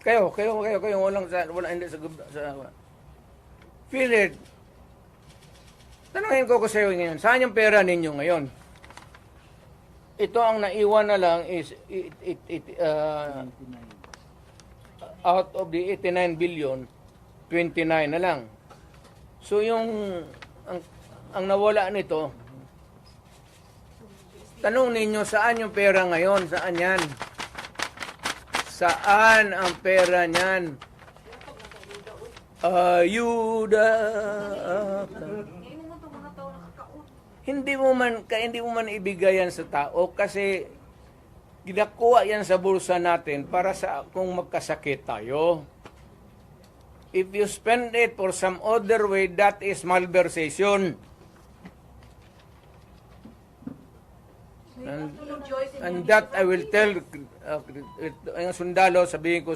Kayo, wala hindi sa Philip, tanungin ko sa iyo ngayon, saan yung pera ninyo ngayon? Ito ang naiwan na lang is out of the 89 billion, 29 na lang. So yung ang nawala nito, tanong ninyo saan yung pera ngayon? Saan yan? Saan ang pera niyan? Ayuda. Hindi mo man ibigay yan sa tao kasi ginakuha yan sa bulsa natin para sa kung magkasakit tayo. If you spend it for some other way, that is malversation. And that I will tell ang sundalo, sabihin ko sa